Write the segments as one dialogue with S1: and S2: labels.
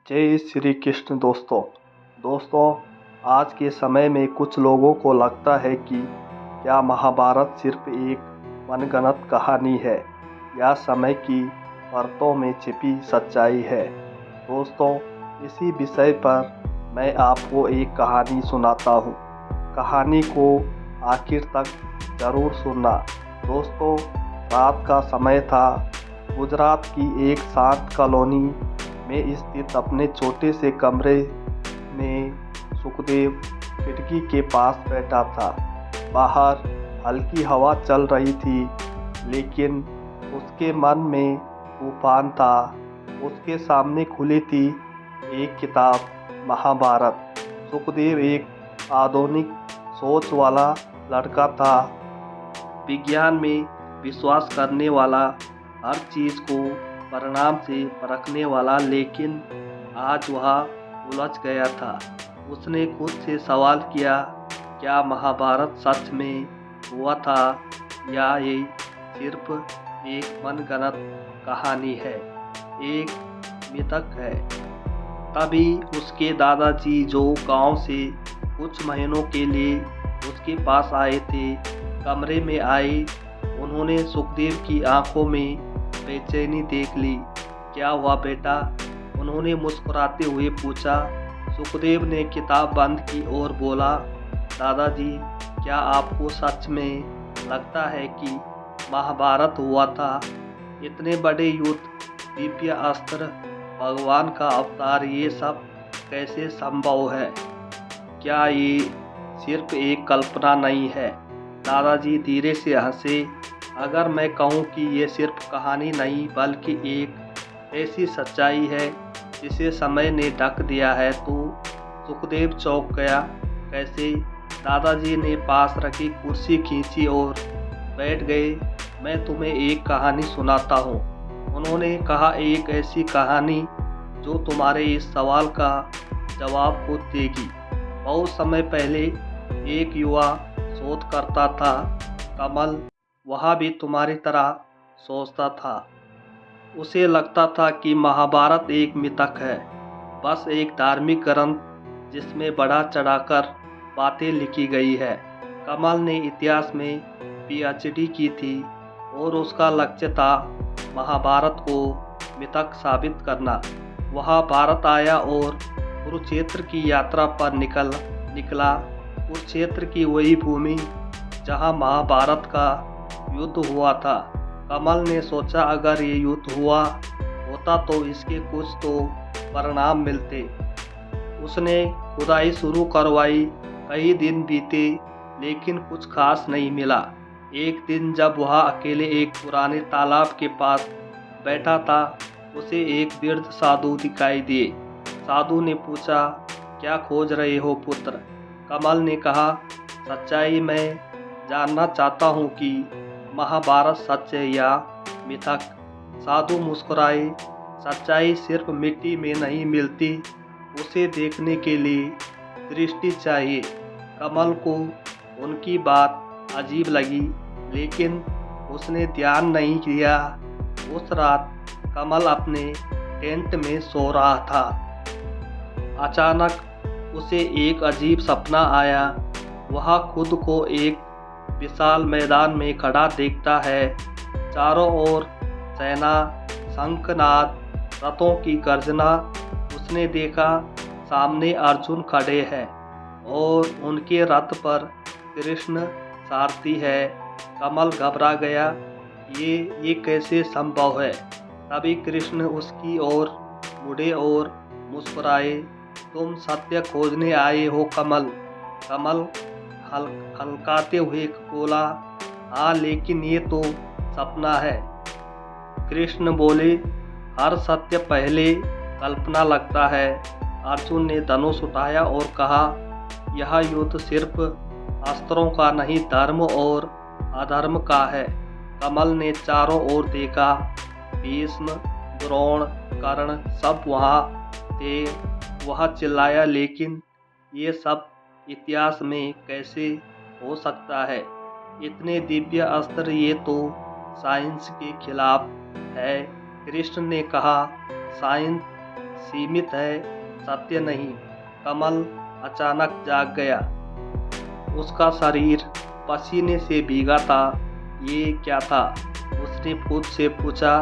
S1: जय श्री कृष्ण दोस्तों। आज के समय में कुछ लोगों को लगता है कि क्या महाभारत सिर्फ एक मनगढ़ंत कहानी है या समय की परतों में छिपी सच्चाई है। दोस्तों, इसी विषय पर मैं आपको एक कहानी सुनाता हूँ। कहानी को आखिर तक जरूर सुनना। दोस्तों, रात का समय था। गुजरात की एक शांत कॉलोनी में स्थित अपने छोटे से कमरे में सुखदेव खिड़की के पास बैठा था। बाहर हल्की हवा चल रही थी, लेकिन उसके मन में तूफान था। उसके सामने खुली थी एक किताब, महाभारत। सुखदेव एक आधुनिक सोच वाला लड़का था, विज्ञान में विश्वास करने वाला, हर चीज को परिणाम से परखने वाला, लेकिन आज वह उलझ गया था। उसने खुद से सवाल किया, क्या महाभारत सच में हुआ था या ये सिर्फ एक मनगढ़ंत कहानी है, एक मिथक है। तभी उसके दादाजी, जो गांव से कुछ महीनों के लिए उसके पास आए थे, कमरे में आए। उन्होंने सुखदेव की आंखों में बेचैनी देख ली। क्या हुआ बेटा? उन्होंने मुस्कुराते हुए पूछा। सुखदेव ने किताब बंद की और बोला, दादाजी, क्या आपको सच में लगता है कि महाभारत हुआ था? इतने बड़े युद्ध, दिव्य अस्त्र, भगवान का अवतार, ये सब कैसे संभव है? क्या ये सिर्फ एक कल्पना नहीं है? दादाजी धीरे से हंसे। अगर मैं कहूँ कि ये सिर्फ कहानी नहीं बल्कि एक ऐसी सच्चाई है जिसे समय ने ढक दिया है, तो सुखदेव चौंक गया। कैसे? दादाजी ने पास रखी कुर्सी खींची और बैठ गए। मैं तुम्हें एक कहानी सुनाता हूँ, उन्होंने कहा। एक ऐसी कहानी जो तुम्हारे इस सवाल का जवाब खुद देगी। बहुत समय पहले एक युवा शोध करता था, कमल। वह भी तुम्हारी तरह सोचता था। उसे लगता था कि महाभारत एक मिथक है, बस एक धार्मिक ग्रंथ जिसमें बढ़ा चढ़ाकर बातें लिखी गई है। कमल ने इतिहास में पीएचडी की थी और उसका लक्ष्य था महाभारत को मिथक साबित करना। वह भारत आया और कुरुक्षेत्र की यात्रा पर निकला। कुरुक्षेत्र की वही भूमि जहां महाभारत का युद्ध हुआ था। कमल ने सोचा, अगर ये युद्ध हुआ होता तो इसके कुछ तो परिणाम मिलते। उसने खुदाई शुरू करवाई। कई दिन बीते, लेकिन कुछ खास नहीं मिला। एक दिन जब वह अकेले एक पुराने तालाब के पास बैठा था, उसे एक वृद्ध साधु दिखाई दिए। साधु ने पूछा, क्या खोज रहे हो पुत्र? कमल ने कहा, सच्चाई। मैं जानना चाहता हूँ कि महाभारत सच है या मिथक। साधु मुस्कुराए। सच्चाई सिर्फ मिट्टी में नहीं मिलती, उसे देखने के लिए दृष्टि चाहिए। कमल को उनकी बात अजीब लगी, लेकिन उसने ध्यान नहीं दिया। उस रात कमल अपने टेंट में सो रहा था। अचानक उसे एक अजीब सपना आया। वह खुद को एक विशाल मैदान में खड़ा देखता है। चारों ओर सेना, शंखनाद, रथों की गर्जना। उसने देखा सामने अर्जुन खड़े हैं और उनके रथ पर कृष्ण सारथी है। कमल घबरा गया। ये कैसे संभव है? तभी कृष्ण उसकी ओर मुड़े और मुस्कुराए। तुम सत्य खोजने आए हो कमल? कमल हल्काते हुए बोला, हाँ, लेकिन ये तो सपना है। कृष्ण बोले, हर सत्य पहले कल्पना लगता है। अर्जुन ने धनुष उठाया और कहा, यह युद्ध सिर्फ अस्त्रों का नहीं, धर्म और अधर्म का है। कमल ने चारों ओर देखा। भीष्म, द्रोण, कर्ण सब वहाँ थे। वह चिल्लाया, लेकिन ये सब इतिहास में कैसे हो सकता है? इतने दिव्य अस्त्र, ये तो साइंस के खिलाफ है। कृष्ण ने कहा, साइंस सीमित है, सत्य नहीं। कमल अचानक जाग गया। उसका शरीर पसीने से भीगा था। ये क्या था? उसने खुद से पूछा।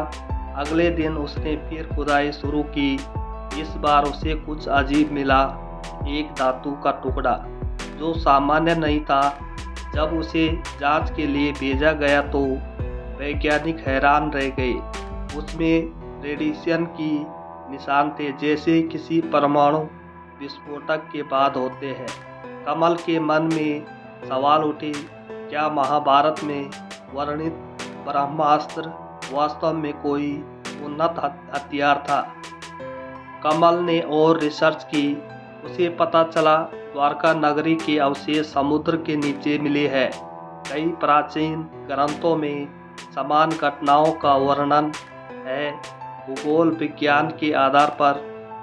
S1: अगले दिन उसने फिर खुदाई शुरू की। इस बार उसे कुछ अजीब मिला, एक धातु का टुकड़ा जो सामान्य नहीं था। जब उसे जांच के लिए भेजा गया तो वैज्ञानिक हैरान रह गए। उसमें रेडिएशन की निशान थे, जैसे किसी परमाणु विस्फोटक के बाद होते हैं। कमल के मन में सवाल उठे, क्या महाभारत में वर्णित ब्रह्मास्त्र वास्तव में कोई उन्नत हथियार था? कमल ने और रिसर्च की। उसे पता चला द्वारका नगरी के अवशेष समुद्र के नीचे मिले हैं। कई प्राचीन ग्रंथों में समान घटनाओं का वर्णन है। भूगोल विज्ञान के आधार पर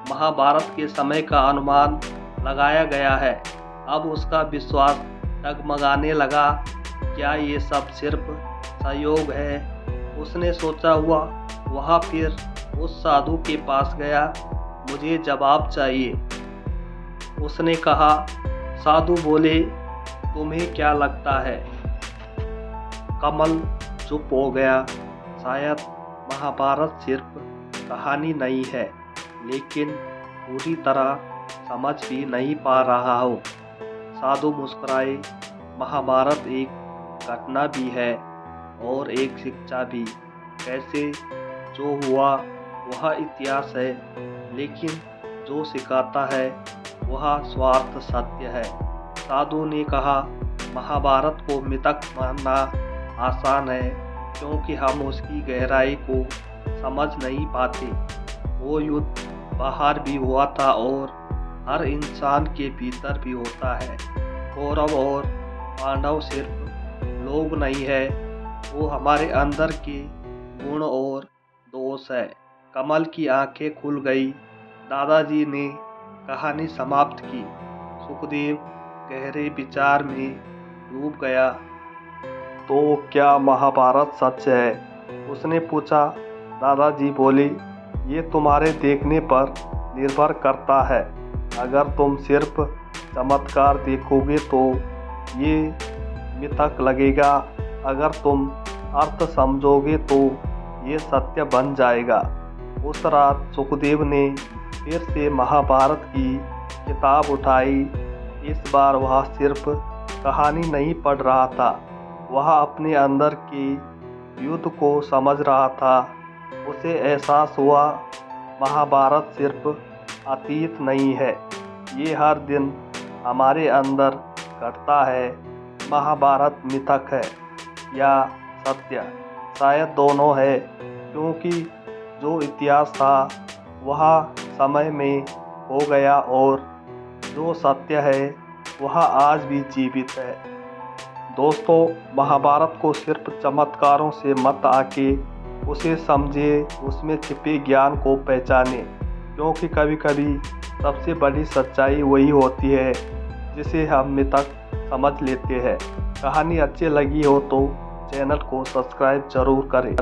S1: महाभारत के समय का अनुमान लगाया गया है। अब उसका विश्वास डगमगाने लगा। क्या ये सब सिर्फ संयोग है? उसने सोचा हुआ वह फिर उस साधु के पास गया। मुझे जवाब चाहिए, उसने कहा। साधु बोले, तुम्हें क्या लगता है? कमल चुप हो गया। शायद महाभारत सिर्फ कहानी नहीं है, लेकिन पूरी तरह समझ भी नहीं पा रहा हो। साधु मुस्कुराए। महाभारत एक घटना भी है और एक शिक्षा भी। कैसे? जो हुआ वह इतिहास है, लेकिन जो सिखाता है वह स्वार्थ सत्य है। साधु ने कहा, महाभारत को मिथक मानना आसान है, क्योंकि हम उसकी गहराई को समझ नहीं पाते। वो युद्ध बाहर भी हुआ था और हर इंसान के भीतर भी होता है। कौरव और पांडव सिर्फ लोग नहीं है, वो हमारे अंदर के गुण और दोष है। कमल की आंखें खुल गई। दादाजी ने कहानी समाप्त की। सुखदेव गहरे विचार में डूब गया। तो क्या महाभारत सच है? उसने पूछा। दादाजी बोले, ये तुम्हारे देखने पर निर्भर करता है। अगर तुम सिर्फ चमत्कार देखोगे तो ये मिथक लगेगा। अगर तुम अर्थ समझोगे तो ये सत्य बन जाएगा। उस रात सुखदेव ने फिर से महाभारत की किताब उठाई। इस बार वह सिर्फ कहानी नहीं पढ़ रहा था, वह अपने अंदर के युद्ध को समझ रहा था। उसे एहसास हुआ, महाभारत सिर्फ अतीत नहीं है, ये हर दिन हमारे अंदर घटता है। महाभारत मिथक है या सत्य? शायद दोनों है, क्योंकि जो इतिहास था वह समय में हो गया और जो सत्य है वह आज भी जीवित है। दोस्तों, महाभारत को सिर्फ चमत्कारों से मत आके उसे समझे, उसमें छिपे ज्ञान को पहचाने, क्योंकि कभी कभी सबसे बड़ी सच्चाई वही होती है जिसे हम मिथक समझ लेते हैं। कहानी अच्छी लगी हो तो चैनल को सब्सक्राइब जरूर करें।